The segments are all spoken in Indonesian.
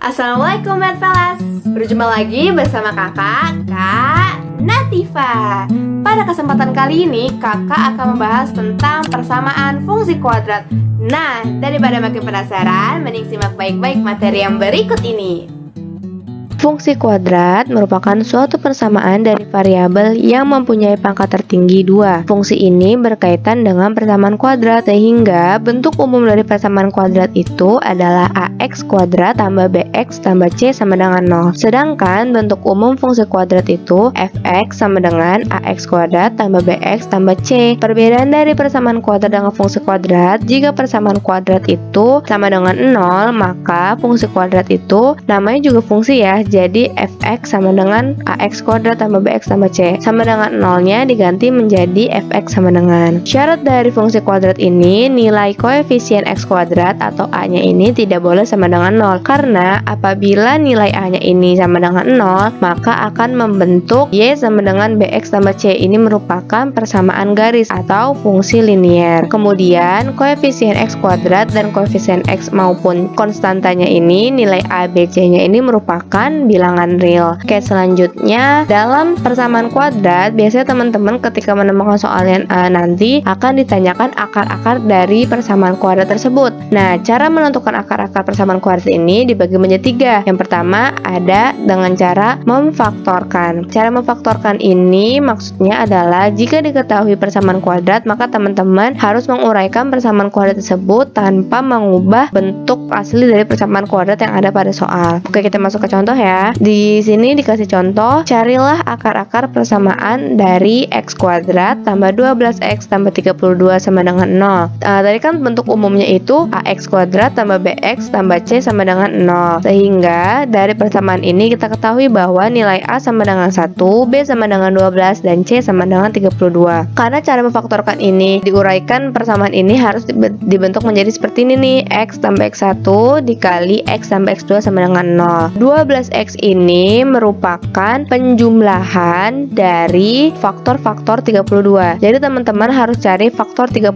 Assalamualaikum Medfellas. Berjumpa lagi bersama kakak, Kak Natifa. Pada kesempatan kali ini kakak akan membahas tentang persamaan fungsi kuadrat. Nah, daripada makin penasaran, mending simak baik-baik materi yang berikut ini. Fungsi kuadrat merupakan suatu persamaan dari variabel yang mempunyai pangkat tertinggi 2. Fungsi ini berkaitan dengan persamaan kuadrat, sehingga bentuk umum dari persamaan kuadrat itu adalah ax kuadrat tambah bx tambah c sama dengan 0. Sedangkan bentuk umum fungsi kuadrat itu fx sama dengan ax kuadrat tambah bx tambah c. Perbedaan dari persamaan kuadrat dengan fungsi kuadrat, jika persamaan kuadrat itu sama dengan 0, maka fungsi kuadrat itu namanya juga fungsi ya. Jadi fx sama dengan ax kuadrat tambah bx tambah c. Sama dengan 0-nya diganti menjadi fx sama dengan. Syarat dari fungsi kuadrat ini, nilai koefisien x kuadrat atau a-nya ini tidak boleh sama dengan 0. Karena apabila nilai a-nya ini sama dengan 0, maka akan membentuk y sama dengan bx tambah c. Ini merupakan persamaan garis atau fungsi linier. Kemudian koefisien x kuadrat dan koefisien x maupun konstantanya ini, nilai a, b, c-nya ini merupakan bilangan real. Oke, selanjutnya dalam persamaan kuadrat, biasanya teman-teman ketika menemukan soal yang nanti akan ditanyakan akar-akar dari persamaan kuadrat tersebut. Nah, cara menentukan akar-akar persamaan kuadrat ini dibagi menjadi 3. Yang pertama ada dengan cara memfaktorkan. Cara memfaktorkan ini maksudnya adalah jika diketahui persamaan kuadrat, maka teman-teman harus menguraikan persamaan kuadrat tersebut tanpa mengubah bentuk asli dari persamaan kuadrat yang ada pada soal. Oke, kita masuk ke contoh ya. Di sini dikasih contoh, carilah akar-akar persamaan dari x kuadrat tambah 12x tambah 32 sama dengan 0. Tadi kan bentuk umumnya itu ax kuadrat tambah bx tambah c sama dengan 0. Sehingga dari persamaan ini kita ketahui bahwa nilai a sama dengan 1, b sama dengan 12, dan c sama dengan 32. Karena cara memfaktorkan ini diuraikan, persamaan ini harus dibentuk menjadi seperti ini nih, x tambah x1 dikali x tambah x2 sama dengan 0. 12x ini merupakan penjumlahan dari faktor-faktor 32. Jadi teman-teman harus cari faktor 32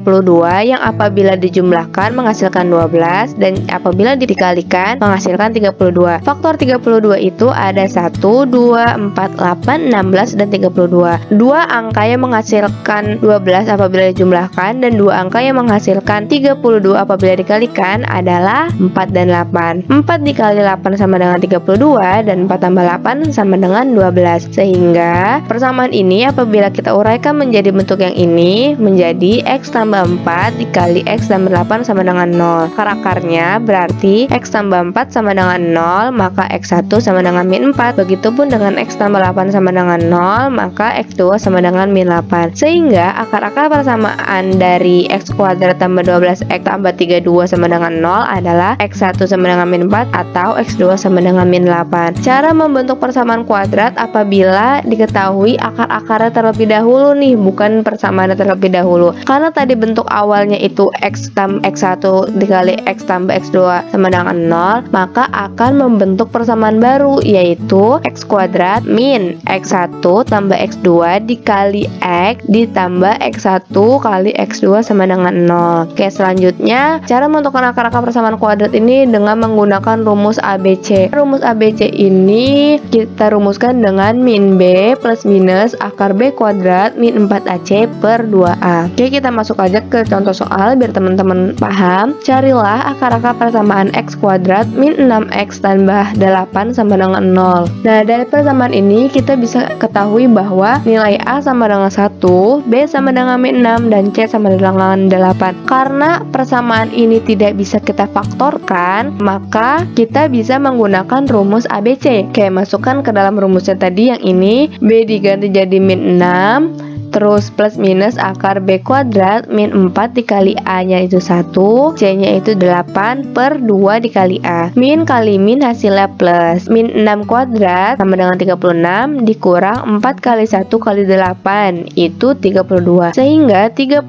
yang apabila dijumlahkan menghasilkan 12 dan apabila dikalikan menghasilkan 32. Faktor 32 itu ada 1, 2, 4, 8, 16, dan 32. Dua angka yang menghasilkan 12 apabila dijumlahkan dan dua angka yang menghasilkan 32 apabila dikalikan adalah 4 dan 8. 4 dikali 8 sama dengan 32 dan 4 tambah 8 sama dengan 12. Sehingga persamaan ini apabila kita uraikan menjadi bentuk yang ini menjadi x tambah 4 dikali x tambah 8 sama dengan 0. Akar-akarnya berarti x tambah 4 sama dengan 0, maka x1 sama dengan min 4. Begitupun dengan x tambah 8 sama dengan 0, maka x2 sama dengan min 8. Sehingga akar-akar persamaan dari x kuadrat tambah 12x tambah 32 sama dengan 0 adalah x1 sama dengan min 4 atau x2 sama dengan min 8. Cara membentuk persamaan kuadrat apabila diketahui akar-akarnya terlebih dahulu nih, bukan persamaannya terlebih dahulu. Karena tadi bentuk awalnya itu x tambah x1 dikali x tambah x2 sama dengan 0, maka akan membentuk persamaan baru, yaitu x kuadrat min x1 tambah x2 dikali x ditambah x1 kali x2 sama dengan 0. Oke, selanjutnya cara menentukan akar-akar persamaan kuadrat ini dengan menggunakan rumus ABC. Rumus ABC ini kita rumuskan dengan min B plus minus akar B kuadrat min 4AC per 2A. Oke, kita masuk aja ke contoh soal biar teman-teman paham. Carilah akar-akar persamaan x kuadrat min 6x tambah 8 sama dengan 0. Nah, dari persamaan ini kita bisa ketahui bahwa nilai A sama dengan 1, B sama dengan min 6, dan C sama dengan 8. Karena persamaan ini tidak bisa kita faktorkan, maka kita bisa menggunakan rumus ABC. Oke, masukkan ke dalam rumusnya tadi yang ini, B diganti jadi min 6, terus plus minus akar B kuadrat min 4 dikali A nya itu 1, C nya itu 8 per 2 dikali A. Min kali min hasilnya plus. Min 6 kuadrat sama dengan 36 dikurang 4 kali 1 kali 8 itu 32. Sehingga 36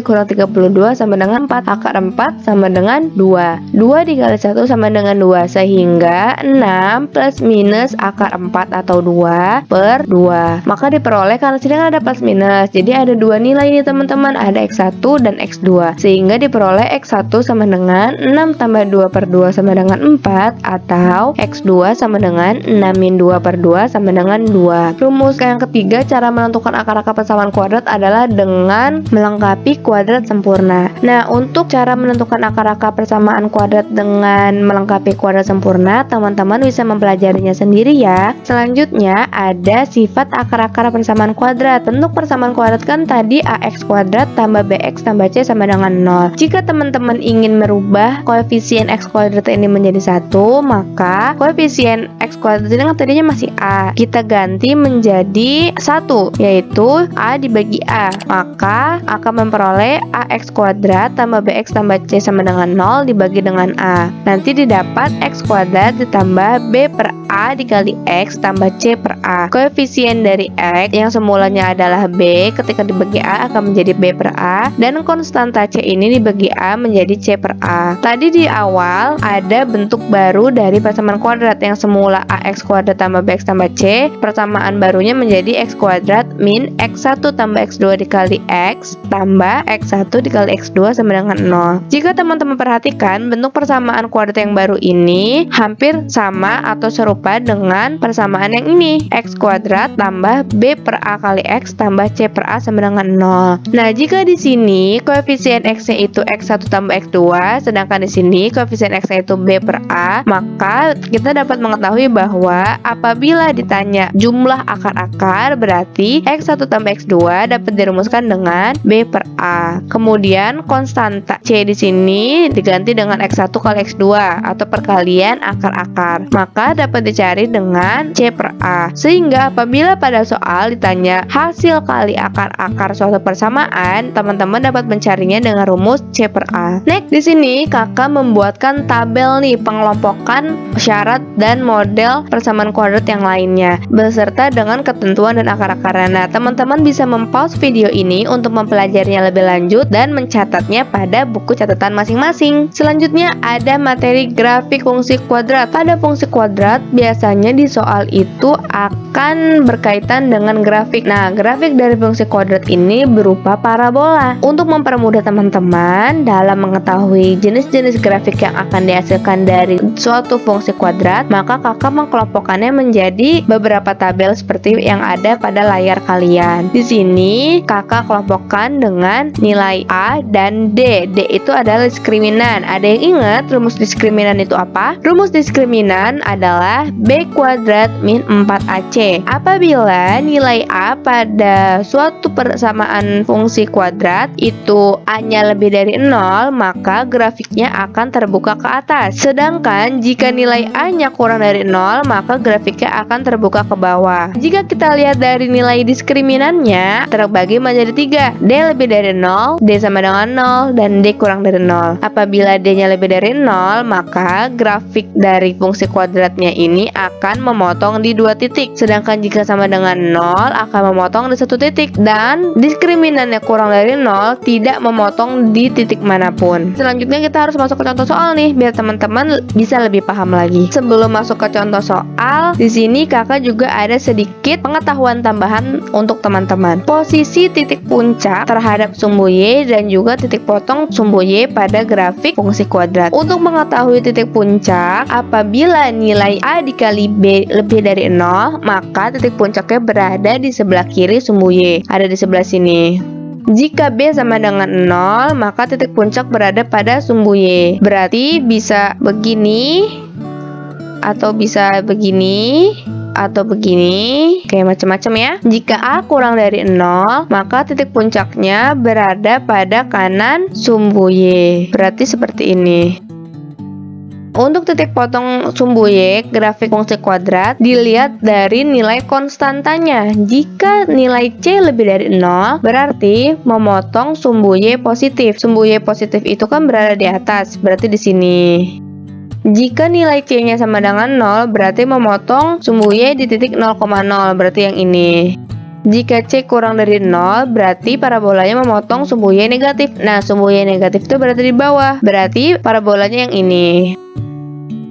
dikurang 32 sama dengan 4. Akar 4 sama dengan 2. 2 dikali 1 sama dengan 2. Sehingga 6 plus minus akar 4 atau 2 per 2. Maka diperoleh, karena sini kan ada plus minus. Jadi ada dua nilai nih teman-teman, ada X1 dan X2. Sehingga diperoleh X1 sama dengan 6 tambah 2 per 2 sama dengan 4, atau X2 sama dengan 6 min 2 per 2 sama dengan 2. Rumus yang ketiga, cara menentukan akar-akar persamaan kuadrat adalah dengan melengkapi kuadrat sempurna. Nah, untuk cara menentukan akar-akar persamaan kuadrat dengan melengkapi kuadrat sempurna, teman-teman bisa mempelajarinya sendiri ya. Selanjutnya ada sifat akar-akar persamaan kuadrat. Bentuk persamaan kuadrat kan tadi ax kuadrat tambah bx tambah c sama dengan 0. Jika teman-teman ingin merubah koefisien x kuadrat ini menjadi 1, maka koefisien x kuadrat ini kan tadinya masih a, kita ganti menjadi 1, yaitu a dibagi a. Maka akan memperoleh ax kuadrat tambah bx tambah c sama dengan 0 dibagi dengan a. Nanti didapat x kuadrat ditambah b per a dikali x tambah c per a. Koefisien dari x yang semulanya adalah b, ketika dibagi a akan menjadi b per a, dan konstanta c ini dibagi a menjadi c per a. Tadi di awal ada bentuk baru dari persamaan kuadrat yang semula ax kuadrat tambah bx tambah c, persamaan barunya menjadi x kuadrat min x1 tambah x2 dikali x tambah x1 dikali x2 sama dengan 0. Jika teman-teman perhatikan, bentuk persamaan kuadrat yang baru ini hampir sama atau serupa dengan persamaan yang ini, x kuadrat tambah b per a kali x tambah c per a sama dengan 0. Nah, jika di sini koefisien x-nya itu x1 tambah x2, sedangkan di sini koefisien x-nya itu b per a, maka kita dapat mengetahui bahwa apabila ditanya jumlah akar-akar, berarti x1 tambah x2 dapat dirumuskan dengan b per a. Kemudian konstanta c di sini diganti dengan x1 kali x2 atau perkalian akar-akar, maka dapat dicari dengan c per a. Sehingga apabila pada soal ditanya hasil kali akar-akar suatu persamaan, teman-teman dapat mencarinya dengan rumus c per a. Next, di sini kakak membuatkan tabel nih pengelompokan syarat dan model persamaan kuadrat yang lainnya beserta dengan ketentuan dan akar-akarnya. Nah, teman-teman bisa mempause video ini untuk mempelajarinya lebih lanjut dan mencatatnya pada buku catatan masing-masing. Selanjutnya ada materi grafik fungsi kuadrat. Pada fungsi kuadrat biasanya di soal itu akan berkaitan dengan grafik. Nah, grafik dari fungsi kuadrat ini berupa parabola. Untuk mempermudah teman-teman dalam mengetahui jenis-jenis grafik yang akan dihasilkan dari suatu fungsi kuadrat, maka kakak mengkelompokkannya menjadi beberapa tabel seperti yang ada pada layar kalian. Di sini kakak kelompokkan dengan nilai A dan D. D itu adalah diskriminan. Ada yang ingat rumus diskriminan itu apa? Rumus diskriminan adalah B kuadrat min 4AC. Apabila nilai A pada suatu persamaan fungsi kuadrat itu A-nya lebih dari 0, maka grafiknya akan terbuka ke atas. Sedangkan jika nilai A-nya kurang dari 0, maka grafiknya akan terbuka ke bawah. Jika kita lihat dari nilai diskriminannya terbagi menjadi 3. D lebih dari 0, D sama dengan 0, dan D kurang dari 0. Apabila D-nya lebih dari 0, maka grafik dari fungsi kuadratnya ini akan memotong di 2 titik. Sedangkan jika sama dengan 0, akan memotong di 1 titik. Dan diskriminannya kurang dari 0, tidak memotong di titik manapun. Selanjutnya kita harus masuk ke contoh soal nih, biar teman-teman bisa lebih paham lagi. Sebelum masuk ke contoh soal, di sini kakak juga ada sedikit pengetahuan tambahan untuk teman-teman. Posisi titik puncak terhadap sumbu Y dan juga titik potong sumbu Y pada grafik fungsi kuadrat. Untuk mengetahui titik puncak, apabila nilai A dikali B lebih dari 0, maka titik puncaknya berada di sebelah kiri sumbu Y, ada di sebelah sini. Jika B sama dengan 0, maka titik puncak berada pada sumbu Y. Berarti bisa begini, atau bisa begini, atau begini, kayak macam-macam ya. Jika A kurang dari 0, maka titik puncaknya berada pada kanan sumbu Y. Berarti seperti ini. Untuk titik potong sumbu Y, grafik fungsi kuadrat dilihat dari nilai konstantanya. Jika nilai C lebih dari 0, berarti memotong sumbu Y positif. Sumbu Y positif itu kan berada di atas, berarti di sini. Jika nilai C-nya sama dengan 0, berarti memotong sumbu Y di titik 0,0, berarti yang ini. Jika C kurang dari 0, berarti parabolanya memotong sumbu Y negatif. Nah, sumbu Y negatif itu berada di bawah, berarti parabolanya yang ini.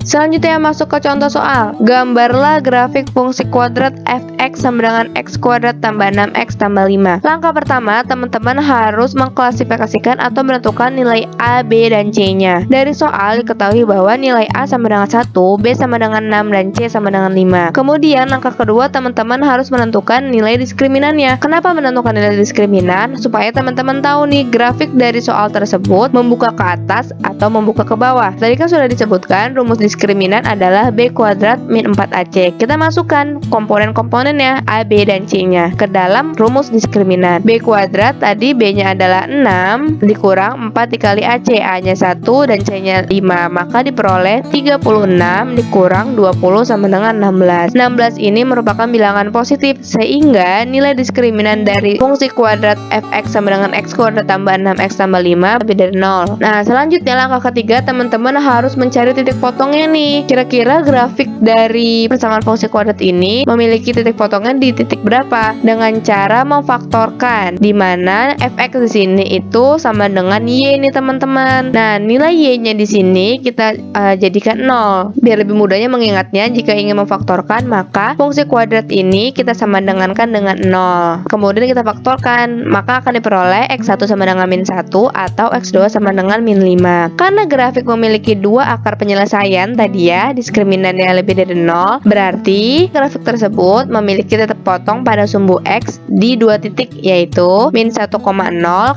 Selanjutnya masuk ke contoh soal. Gambarlah grafik fungsi kuadrat X sama dengan X kuadrat tambah 6X tambah 5. Langkah pertama, teman-teman harus mengklasifikasikan atau menentukan nilai A, B, dan C-nya. Dari soal diketahui bahwa nilai A sama dengan 1, B sama dengan 6, dan C sama dengan 5. Kemudian langkah kedua, teman-teman harus menentukan nilai diskriminannya. Kenapa menentukan nilai diskriminan? Supaya teman-teman tahu nih grafik dari soal tersebut membuka ke atas atau membuka ke bawah. Tadi kan sudah disebutkan rumus diskriminan adalah B kuadrat min 4AC. Kita masukkan komponen-komponennya A, B, dan C-nya ke dalam rumus diskriminan. B kuadrat tadi B-nya adalah 6 dikurang 4 dikali AC, A-nya 1 dan C-nya 5, maka diperoleh 36 dikurang 20 sama dengan 16. 16 ini merupakan bilangan positif, sehingga nilai diskriminan dari fungsi kuadrat fx sama dengan x kuadrat tambah 6x tambah 5 lebih dari 0. Nah, selanjutnya langkah ketiga, teman-teman harus mencari titik potongnya nih. Kira-kira grafik dari persamaan fungsi kuadrat ini memiliki titik potongnya di titik berapa? Dengan cara memfaktorkan, di mana fx di sini itu sama dengan y nih teman-teman. Nah, nilai y-nya di sini kita jadikan 0. Biar lebih mudahnya mengingatnya, jika ingin memfaktorkan, maka fungsi kuadrat ini kita sama dengankan dengan 0. Kemudian kita faktorkan, maka akan diperoleh x1 sama dengan min 1 atau x2 sama dengan min 5. Karena grafik memiliki dua akar penyelesaian tadi ya, diskriminannya lebih dari 0, berarti grafik tersebut memiliki titik potong pada sumbu x di dua titik, yaitu min 1,0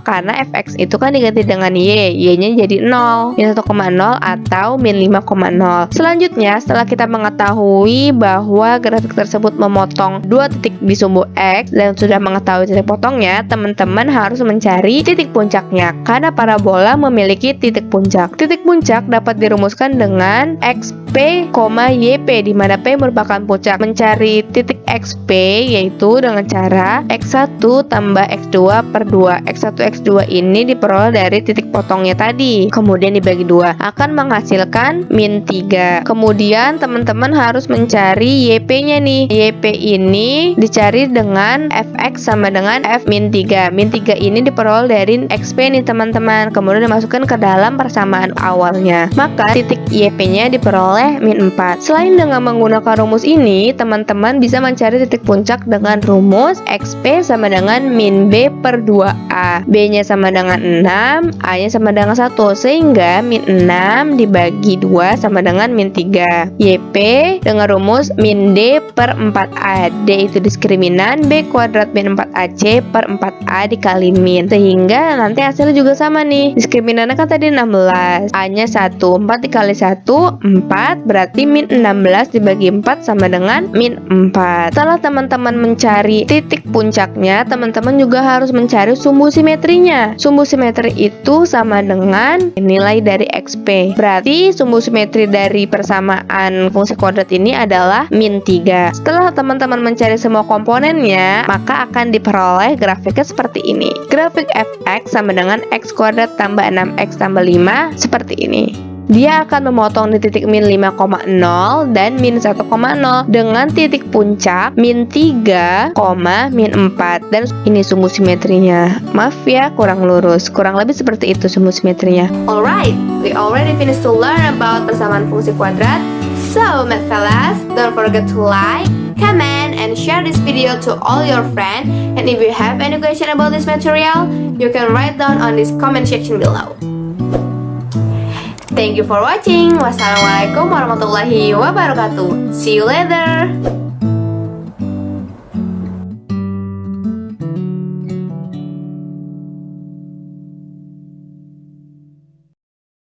karena fx itu kan diganti dengan y-nya jadi 0, min 1,0 atau min 5,0. Selanjutnya, setelah kita mengetahui bahwa grafik tersebut memotong dua titik di sumbu x dan sudah mengetahui titik potongnya, teman-teman harus mencari titik puncaknya karena parabola memiliki titik puncak. Titik puncak dapat dirumuskan dengan xp, yp, di mana p merupakan puncak. Mencari titik xp yaitu dengan cara x1 tambah x2 per 2. x1 x2 ini diperoleh dari titik potongnya tadi, kemudian dibagi 2 akan menghasilkan min 3. Kemudian teman-teman harus mencari yp-nya nih. Yp ini dicari dengan fx sama dengan f min 3. Min 3 ini diperoleh dari xp nih teman-teman, kemudian dimasukkan ke dalam persamaan awalnya, maka titik yp-nya diperoleh min 4. Selain dengan menggunakan rumus ini, teman-teman bisa mencari titik puncak dengan rumus xp sama dengan min b per 2a. B-nya sama dengan 6, a-nya sama dengan 1, sehingga min 6 dibagi 2 sama dengan min 3. Yp dengan rumus min d per 4a. D itu diskriminan B kuadrat min 4ac per 4a dikali min, sehingga nanti hasilnya juga sama nih. Diskriminannya kan tadi 16, a-nya 1, 4 dikali 1 4, berarti min 16 dibagi 4 sama dengan min 4. Setelah teman-teman mencari titik puncaknya, teman-teman juga harus mencari sumbu simetrinya. Sumbu simetri itu sama dengan nilai dari xp, berarti sumbu simetri dari persamaan fungsi kuadrat ini adalah min 3. Setelah teman-teman mencari semua komponennya, maka akan diperoleh grafiknya seperti ini. Grafik fx sama dengan x kuadrat tambah 6x tambah 5 seperti ini. Dia akan memotong di titik min 5,0 dan min 1,0 dengan titik puncak min 3, min 4. Dan ini sumbu simetrinya. Maaf ya, kurang lurus. Kurang lebih seperti itu sumbu simetrinya. Alright, we already finished to learn about persamaan fungsi kuadrat. So, math fellas, don't forget to like, comment, and share this video to all your friends. And if you have any question about this material, you can write down on this comment section below. Thank you for watching. Wassalamualaikum warahmatullahi wabarakatuh. See you later.